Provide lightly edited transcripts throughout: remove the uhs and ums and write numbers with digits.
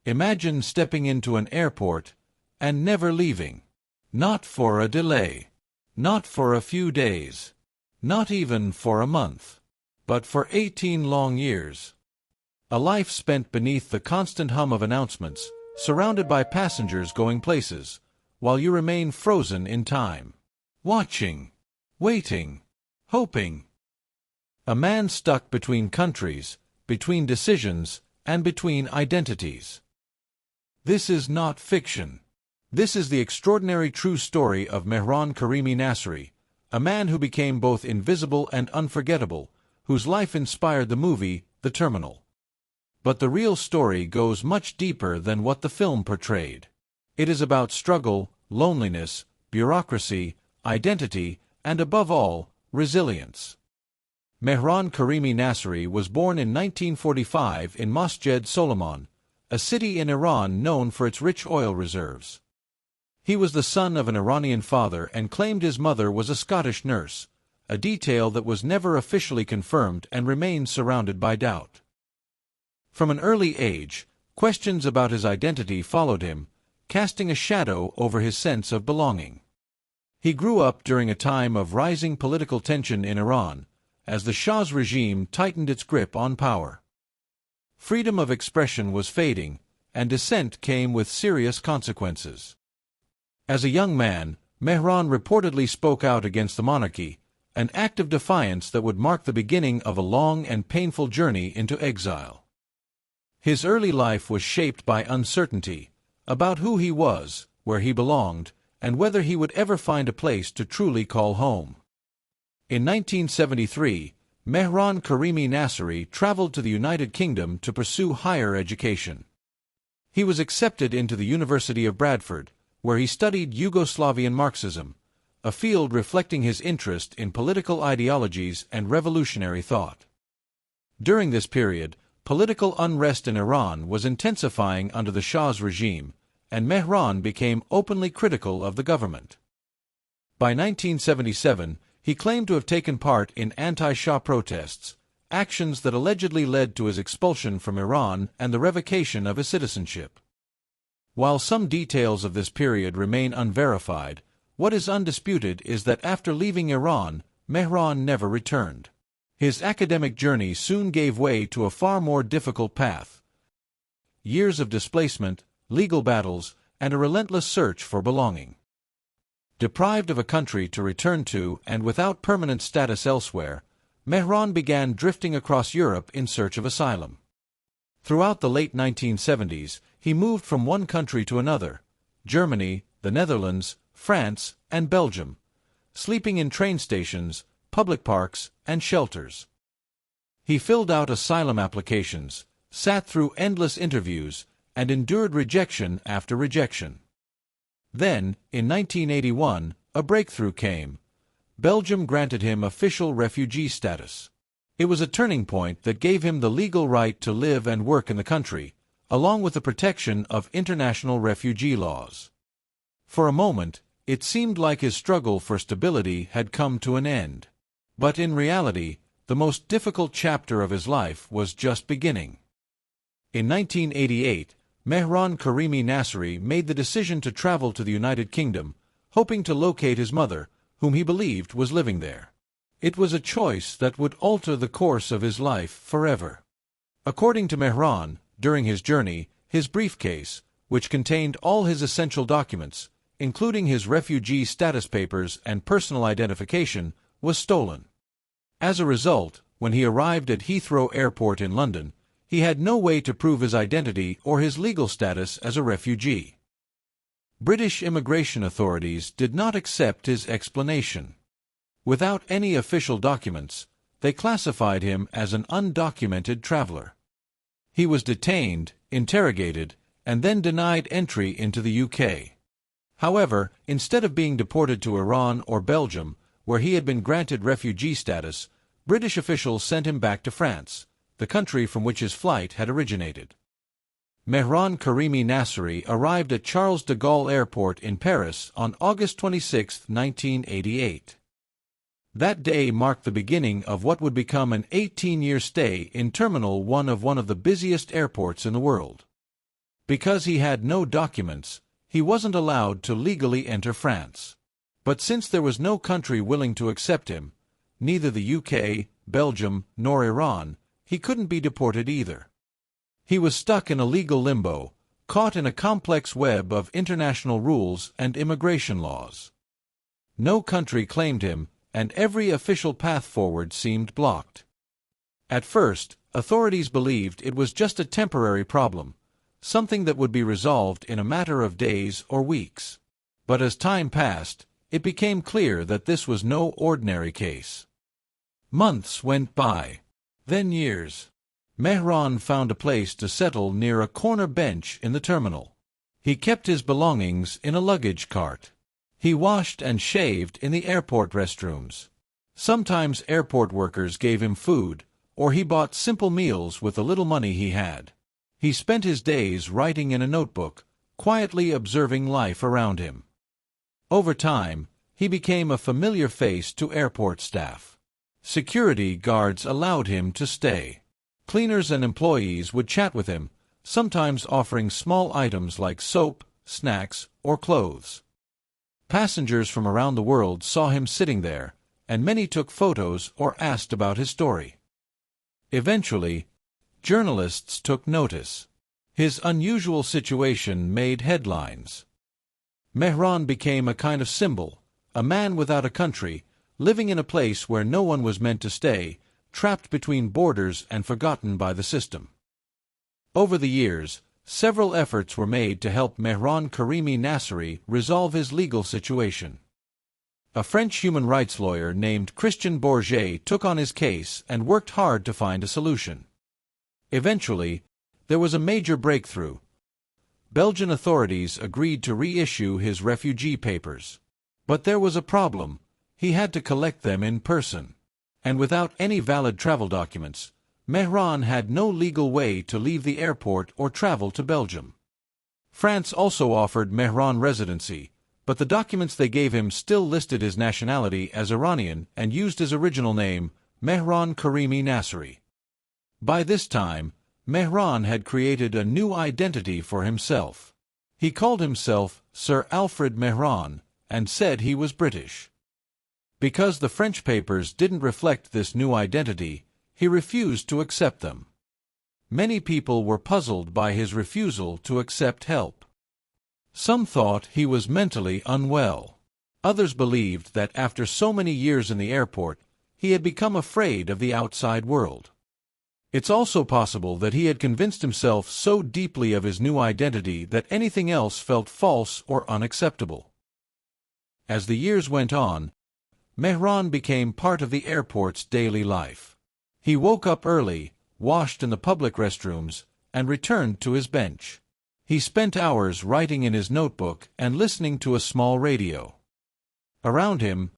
Imagine stepping into an airport and never leaving. Not for a delay. Not for a few days. Not even for a month. But for 18 long years. A life spent beneath the constant hum of announcements, surrounded by passengers going places, while you remain frozen in time. Watching. Waiting. Hoping. A man stuck between countries, between decisions, and between identities. This is not fiction. This is the extraordinary true story of Mehran Karimi Nasseri, a man who became both invisible and unforgettable, whose life inspired the movie, The Terminal. But the real story goes much deeper than what the film portrayed. It is about struggle, loneliness, bureaucracy, identity, and above all, resilience. Mehran Karimi Nasseri was born in 1945 in Masjid Solomon, a city in Iran known for its rich oil reserves. He was the son of an Iranian father and claimed his mother was a Scottish nurse, a detail that was never officially confirmed and remains surrounded by doubt. From an early age, questions about his identity followed him, casting a shadow over his sense of belonging. He grew up during a time of rising political tension in Iran, as the Shah's regime tightened its grip on power. Freedom of expression was fading, and dissent came with serious consequences. As a young man, Mehran reportedly spoke out against the monarchy, an act of defiance that would mark the beginning of a long and painful journey into exile. His early life was shaped by uncertainty about who he was, where he belonged, and whether he would ever find a place to truly call home. In 1973, Mehran Karimi Nasseri traveled to the United Kingdom to pursue higher education. He was accepted into the University of Bradford, where he studied Yugoslavian Marxism, a field reflecting his interest in political ideologies and revolutionary thought. During this period, political unrest in Iran was intensifying under the Shah's regime, and Mehran became openly critical of the government. By 1977, he claimed to have taken part in anti-Shah protests, actions that allegedly led to his expulsion from Iran and the revocation of his citizenship. While some details of this period remain unverified, what is undisputed is that after leaving Iran, Mehran never returned. His academic journey soon gave way to a far more difficult path. Years of displacement, legal battles, and a relentless search for belonging. Deprived of a country to return to and without permanent status elsewhere, Mehran began drifting across Europe in search of asylum. Throughout the late 1970s, he moved from one country to another, Germany, the Netherlands, France, and Belgium, sleeping in train stations, public parks, and shelters. He filled out asylum applications, sat through endless interviews, and endured rejection after rejection. Then, in 1981, a breakthrough came. Belgium granted him official refugee status. It was a turning point that gave him the legal right to live and work in the country, along with the protection of international refugee laws. For a moment, it seemed like his struggle for stability had come to an end. But in reality, the most difficult chapter of his life was just beginning. In 1988, Mehran Karimi Nasseri made the decision to travel to the United Kingdom, hoping to locate his mother, whom he believed was living there. It was a choice that would alter the course of his life forever. According to Mehran, during his journey, his briefcase, which contained all his essential documents, including his refugee status papers and personal identification, was stolen. As a result, when he arrived at Heathrow Airport in London, he had no way to prove his identity or his legal status as a refugee. British immigration authorities did not accept his explanation. Without any official documents, they classified him as an undocumented traveler. He was detained, interrogated, and then denied entry into the UK. However, instead of being deported to Iran or Belgium, where he had been granted refugee status, British officials sent him back to France, the country from which his flight had originated. Mehran Karimi Nasseri arrived at Charles de Gaulle Airport in Paris on August 26, 1988. That day marked the beginning of what would become an 18-year stay in Terminal 1 of one of the busiest airports in the world. Because he had no documents, he wasn't allowed to legally enter France. But since there was no country willing to accept him, neither the UK, Belgium, nor Iran, he couldn't be deported either. He was stuck in a legal limbo, caught in a complex web of international rules and immigration laws. No country claimed him, and every official path forward seemed blocked. At first, authorities believed it was just a temporary problem, something that would be resolved in a matter of days or weeks. But as time passed, it became clear that this was no ordinary case. Months went by, then years. Mehran found a place to settle near a corner bench in the terminal. He kept his belongings in a luggage cart. He washed and shaved in the airport restrooms. Sometimes airport workers gave him food, or he bought simple meals with the little money he had. He spent his days writing in a notebook, quietly observing life around him. Over time, he became a familiar face to airport staff. Security guards allowed him to stay. Cleaners and employees would chat with him, sometimes offering small items like soap, snacks, or clothes. Passengers from around the world saw him sitting there, and many took photos or asked about his story. Eventually, journalists took notice. His unusual situation made headlines. Mehran became a kind of symbol, a man without a country, living in a place where no one was meant to stay, trapped between borders and forgotten by the system. Over the years, several efforts were made to help Mehran Karimi Nasseri resolve his legal situation. A French human rights lawyer named Christian Bourget took on his case and worked hard to find a solution. Eventually, there was a major breakthrough. Belgian authorities agreed to reissue his refugee papers. But there was a problem: he had to collect them in person. And without any valid travel documents, Mehran had no legal way to leave the airport or travel to Belgium. France also offered Mehran residency, but the documents they gave him still listed his nationality as Iranian and used his original name, Mehran Karimi Nasseri. By this time, Mehran had created a new identity for himself. He called himself Sir Alfred Mehran and said he was British. Because the French papers didn't reflect this new identity, he refused to accept them. Many people were puzzled by his refusal to accept help. Some thought he was mentally unwell. Others believed that after so many years in the airport, he had become afraid of the outside world. It's also possible that he had convinced himself so deeply of his new identity that anything else felt false or unacceptable. As the years went on, Mehran became part of the airport's daily life. He woke up early, washed in the public restrooms, and returned to his bench. He spent hours writing in his notebook and listening to a small radio. Around him,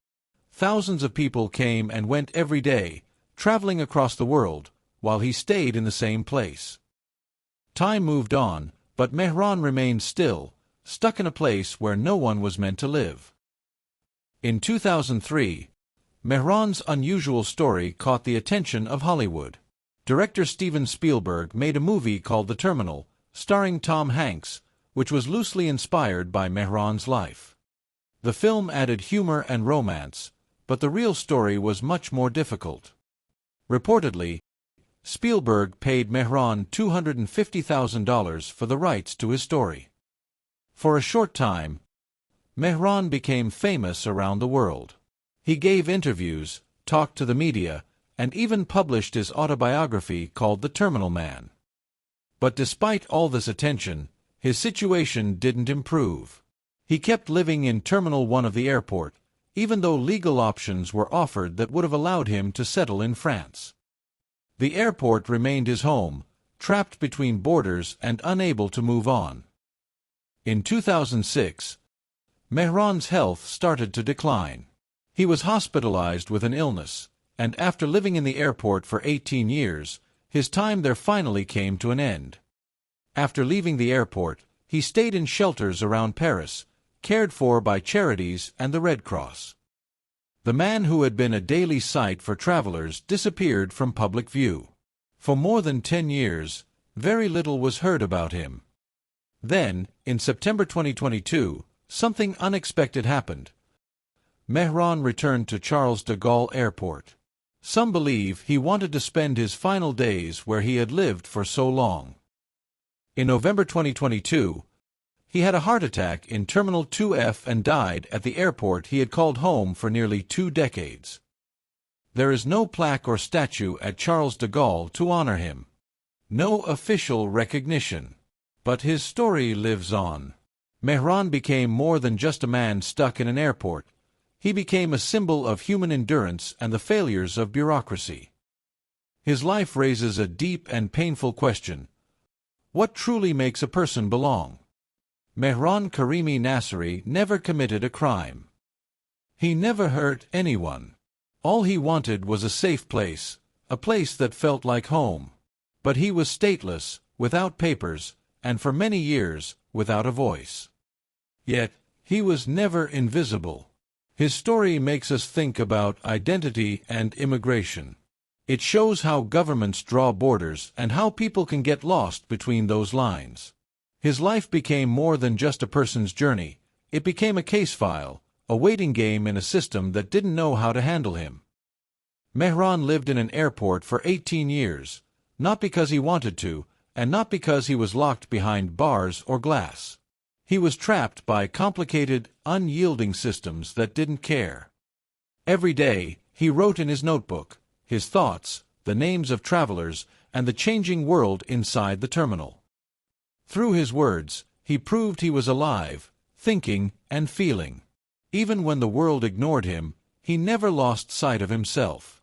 thousands of people came and went every day, traveling across the world, while he stayed in the same place. Time moved on, but Mehran remained still, stuck in a place where no one was meant to live. In 2003, Mehran's unusual story caught the attention of Hollywood. Director Steven Spielberg made a movie called The Terminal, starring Tom Hanks, which was loosely inspired by Mehran's life. The film added humor and romance, but the real story was much more difficult. Reportedly, Spielberg paid Mehran $250,000 for the rights to his story. For a short time, Mehran became famous around the world. He gave interviews, talked to the media, and even published his autobiography called The Terminal Man. But despite all this attention, his situation didn't improve. He kept living in Terminal 1 of the airport, even though legal options were offered that would have allowed him to settle in France. The airport remained his home, trapped between borders and unable to move on. In 2006, Mehran's health started to decline. He was hospitalized with an illness, and after living in the airport for 18 years, his time there finally came to an end. After leaving the airport, he stayed in shelters around Paris, cared for by charities and the Red Cross. The man who had been a daily sight for travelers disappeared from public view. For more than 10 years, very little was heard about him. Then, in September 2022, something unexpected happened. Mehran returned to Charles de Gaulle Airport. Some believe he wanted to spend his final days where he had lived for so long. In November 2022, he had a heart attack in Terminal 2F and died at the airport he had called home for nearly 2 decades. There is no plaque or statue at Charles de Gaulle to honor him. No official recognition. But his story lives on. Mehran became more than just a man stuck in an airport. He became a symbol of human endurance and the failures of bureaucracy. His life raises a deep and painful question. What truly makes a person belong? Mehran Karimi Nasseri never committed a crime. He never hurt anyone. All he wanted was a safe place, a place that felt like home. But he was stateless, without papers, and for many years, without a voice. Yet, he was never invisible. His story makes us think about identity and immigration. It shows how governments draw borders and how people can get lost between those lines. His life became more than just a person's journey. It became a case file, a waiting game in a system that didn't know how to handle him. Mehran lived in an airport for 18 years, not because he wanted to, and not because he was locked behind bars or glass. He was trapped by complicated, unyielding systems that didn't care. Every day, he wrote in his notebook, his thoughts, the names of travelers, and the changing world inside the terminal. Through his words, he proved he was alive, thinking and feeling. Even when the world ignored him, he never lost sight of himself.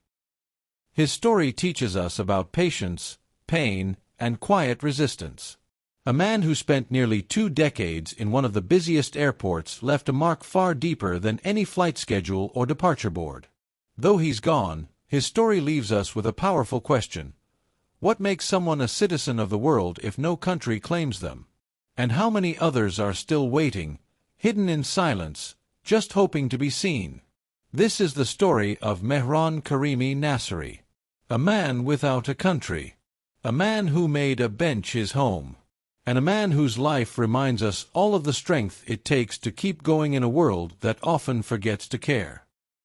His story teaches us about patience, pain, and quiet resistance. A man who spent nearly 2 decades in one of the busiest airports left a mark far deeper than any flight schedule or departure board. Though he's gone, his story leaves us with a powerful question. What makes someone a citizen of the world if no country claims them? And how many others are still waiting, hidden in silence, just hoping to be seen? This is the story of Mehran Karimi Nasseri, a man without a country, a man who made a bench his home, and a man whose life reminds us all of the strength it takes to keep going in a world that often forgets to care.